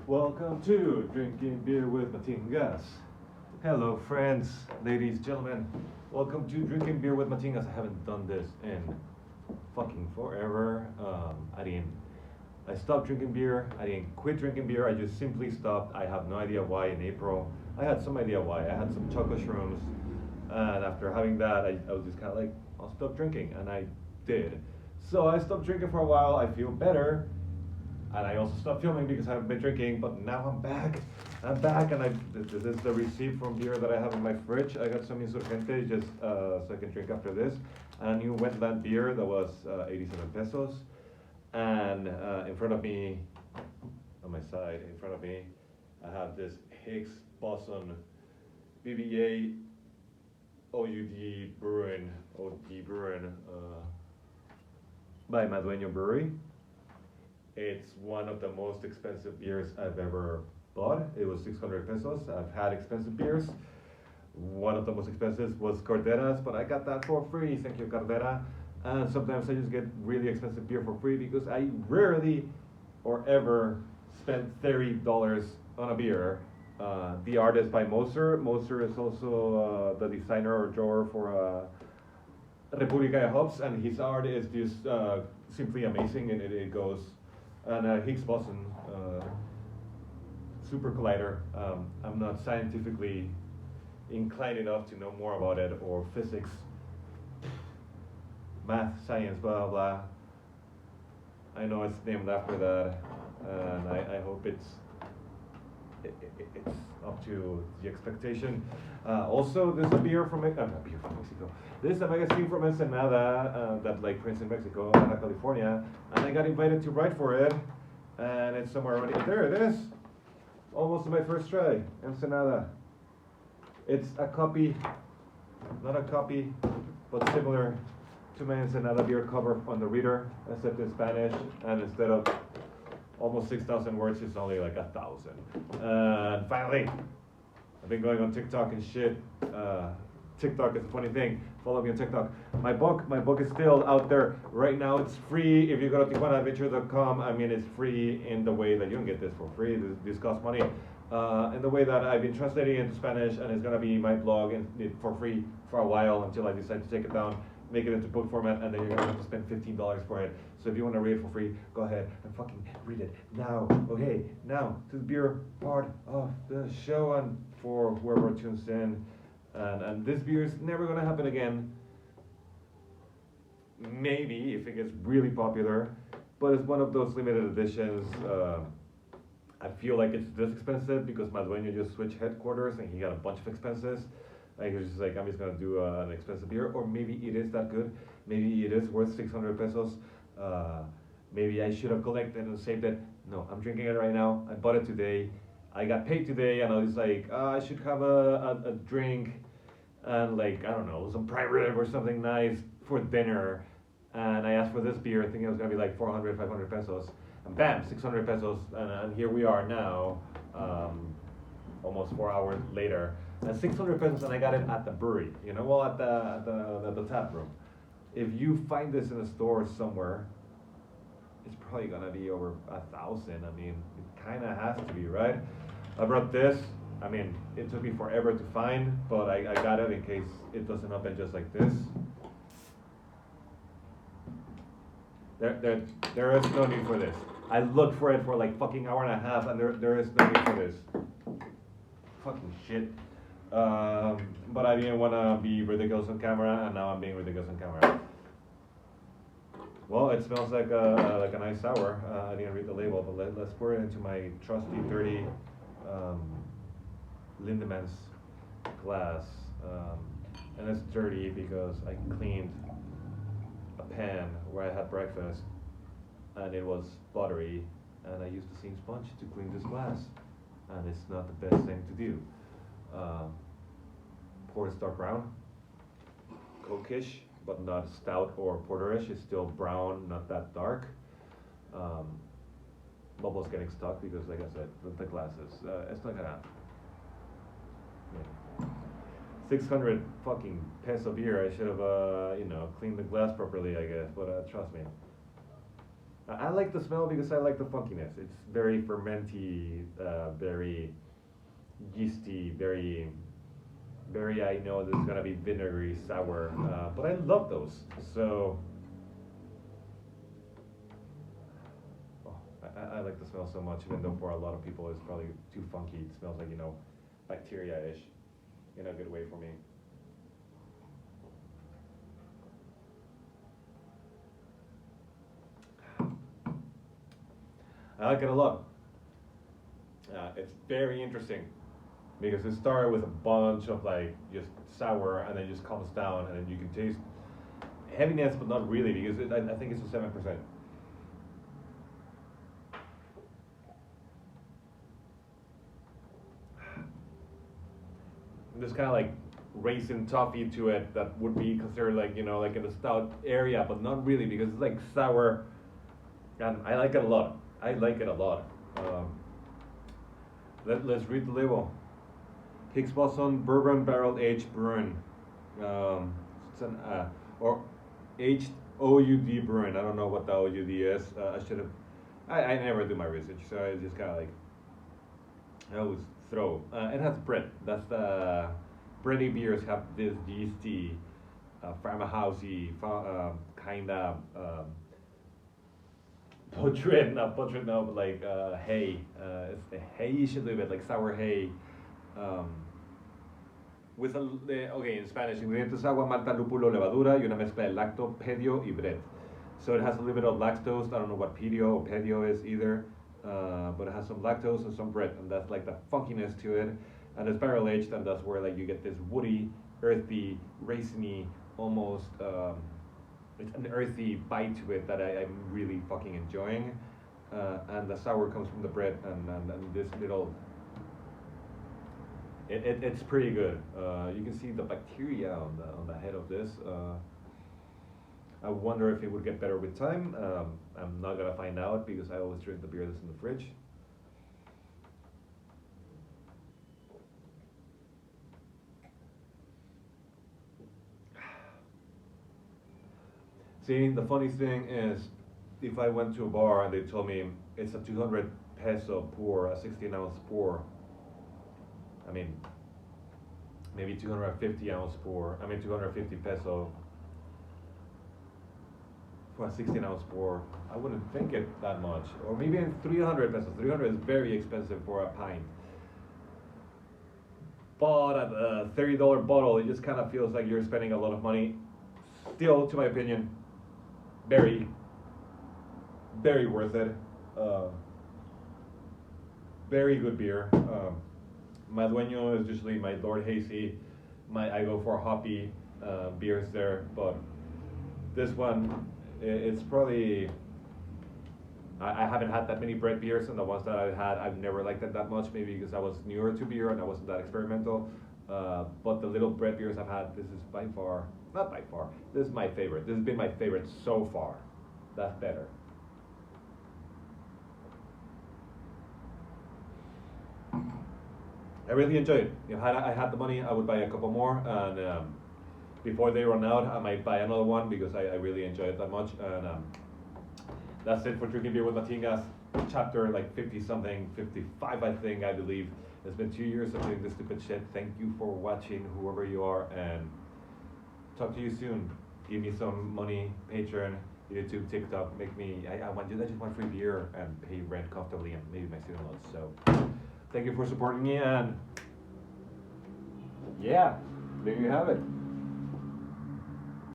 Welcome to Drinking Beer with Matingas. Hello, friends, ladies, gentlemen. Welcome to Drinking Beer with Matingas. I haven't done this in fucking forever. I stopped drinking beer. I didn't quit drinking beer. I just simply stopped. I have no idea why in April. I had some idea why. I had some chocolate shrooms. And after having that, I was just kind of like, I'll stop drinking. And I did. So I stopped drinking for a while. I feel better. And I also stopped filming because I haven't been drinking, but now I'm back. And this is the receipt from beer that I have in my fridge. I got some Insurgente just so I can drink after this. And a new Wetland beer that was 87 pesos. And in front of me, on my side, in front of me, I have this Higgs Boson BBA Oud Bruin by Madueño Brewery. It's one of the most expensive beers I've ever bought. It was 600 pesos. I've had expensive beers. One of the most expensive was Corderas, but I got that for free. Thank you, Cordera. And sometimes I just get really expensive beer for free because I rarely or ever spend $30 on a beer. The art is by Moser. Moser is also the designer or drawer for República de Hops, and his art is just simply amazing, and it goes. And Higgs Boson super collider. I'm not scientifically inclined enough to know more about it, or physics, math, science, blah blah. I know it's named after that, and I hope it's up to the expectation. Also, there's a beer from Mexico. This is a magazine from Ensenada that like prints in Mexico, Baja California, and I got invited to write for it, and it's somewhere around here. There it is. Almost my first try, Ensenada. It's a copy, not a copy, but similar to my Ensenada beer cover on the reader, except in Spanish, and instead of almost 6,000 words, it's only like 1,000. And finally, I've been going on TikTok and shit. TikTok is a funny thing. Follow me on TikTok. My book is still out there. Right now it's free. If you go to TijuanaAdventure.com, I mean, it's free in the way that you can get this for free. This costs money. In the way that I've been translating it into Spanish, and it's gonna be my blog for free for a while until I decide to take it down, make it into book format, and then you're gonna have to spend $15 for it. So if you want to read it for free, go ahead and fucking read it now. Okay, now to the beer part of the show, and for whoever tunes in. And this beer is never gonna happen again. Maybe if it gets really popular, but it's one of those limited editions. I feel like it's this expensive because Madueño just switched headquarters and he got a bunch of expenses. Like he was just like, I'm just gonna do an expensive beer, or maybe it is that good. Maybe it is worth 600 pesos. Maybe I should have collected and saved it. No, I'm drinking it right now. I bought it today. I got paid today, and I was like, I should have a drink and like, I don't know, some prime rib or something nice for dinner. And I asked for this beer, thinking it was gonna be like 400, 500 pesos. And bam, 600 pesos, and here we are now, almost 4 hours later. And 600 pesos, and I got it at the brewery, well, at the tap room. If you find this in a store somewhere, it's probably gonna be over 1,000. I mean, it kinda has to be, right? I brought this. I mean, it took me forever to find, but I got it in case it doesn't open just like this. There is no need for this. I looked for it for like fucking hour and a half, and there is no need for this. Fucking shit. But I didn't want to be ridiculous on camera, and now I'm being ridiculous on camera. Well, it smells like a nice sour. I didn't read the label, but let's pour it into my trusty, dirty Lindemans glass. And it's dirty because I cleaned a pan where I had breakfast, and it was buttery, and I used the same sponge to clean this glass, and it's not the best thing to do. Pour is dark brown, Coke-ish, but not stout or porterish. It's still brown, not that dark. Bubbles getting stuck because, like I said, the glass is it's not gonna. Yeah. 600 fucking peso beer. I should have cleaned the glass properly, I guess. But trust me, I like the smell because I like the funkiness. It's very fermenty, very yeasty, very. I know there's gonna be vinegary, sour, but I love those. So oh, I like the smell so much, even though for a lot of people it's probably too funky. It smells like bacteria-ish, in a good way for me. I like it a lot. It's very interesting because it started with a bunch of like just sour, and then just comes down, and then you can taste heaviness, but not really because I think it's a 7%. There's kind of like raisin toffee to it that would be considered like like in the stout area, but not really because it's like sour, and I like it a lot. I like it a lot. Let's read the label. Higgs Boson Bourbon Barrel Aged Bruin. It's an or aged OUD Bruin. I don't know what the OUD is. I should have. I never do my research, so I just kind of like. I always throw. It has bread. That's the bready beers have this yeasty, farmhousey kind of. Putrid, not putrid, no, but like hay. It's the hayish a little bit, like sour hay. With okay, in Spanish, ingredientes agua, malta, lúpulo, levadura y una mezcla de lacto, pedio y bread. So it has a little bit of lactose. I don't know what pedio or pedio is either, but it has some lactose and some bread, and that's like the funkiness to it. And it's barrel aged, and that's where like you get this woody, earthy, raisiny, almost. It's an earthy bite to it that I'm really fucking enjoying, and the sour comes from the bread and this little. It's pretty good. You can see the bacteria on the head of this. I wonder if it would get better with time. I'm not gonna find out because I always drink the beer that's in the fridge. See, the funny thing is, if I went to a bar and they told me it's a 200 peso pour, a 16-ounce pour, I mean, maybe 250-ounce pour, 250 peso for a 16-ounce pour, I wouldn't think it that much. Or maybe 300 pesos. 300 is very expensive for a pint. But at a $30 bottle, it just kind of feels like you're spending a lot of money. Still, to my opinion, very, very worth it. Very good beer. Madueño is usually my Lord Hazy. I go for hoppy beers there, but this one, it's probably. I haven't had that many bread beers, and the ones that I've had, I've never liked it that much. Maybe because I was newer to beer and I wasn't that experimental. But the little bread beers I've had, this is by far. Not by far. This is my favorite. This has been my favorite so far. That's better. I really enjoy it. If I had the money, I would buy a couple more, and before they run out, I might buy another one because I really enjoy it that much. And that's it for drinking beer with Matingas. Chapter like 50 something, 55 I think, I believe. It's been 2 years of doing this stupid shit. Thank you for watching, whoever you are, and talk to you soon. Give me some money, Patreon, YouTube, TikTok. Make me. I just want free beer and pay rent comfortably and maybe my student loans. So, thank you for supporting me, and yeah, there you have it.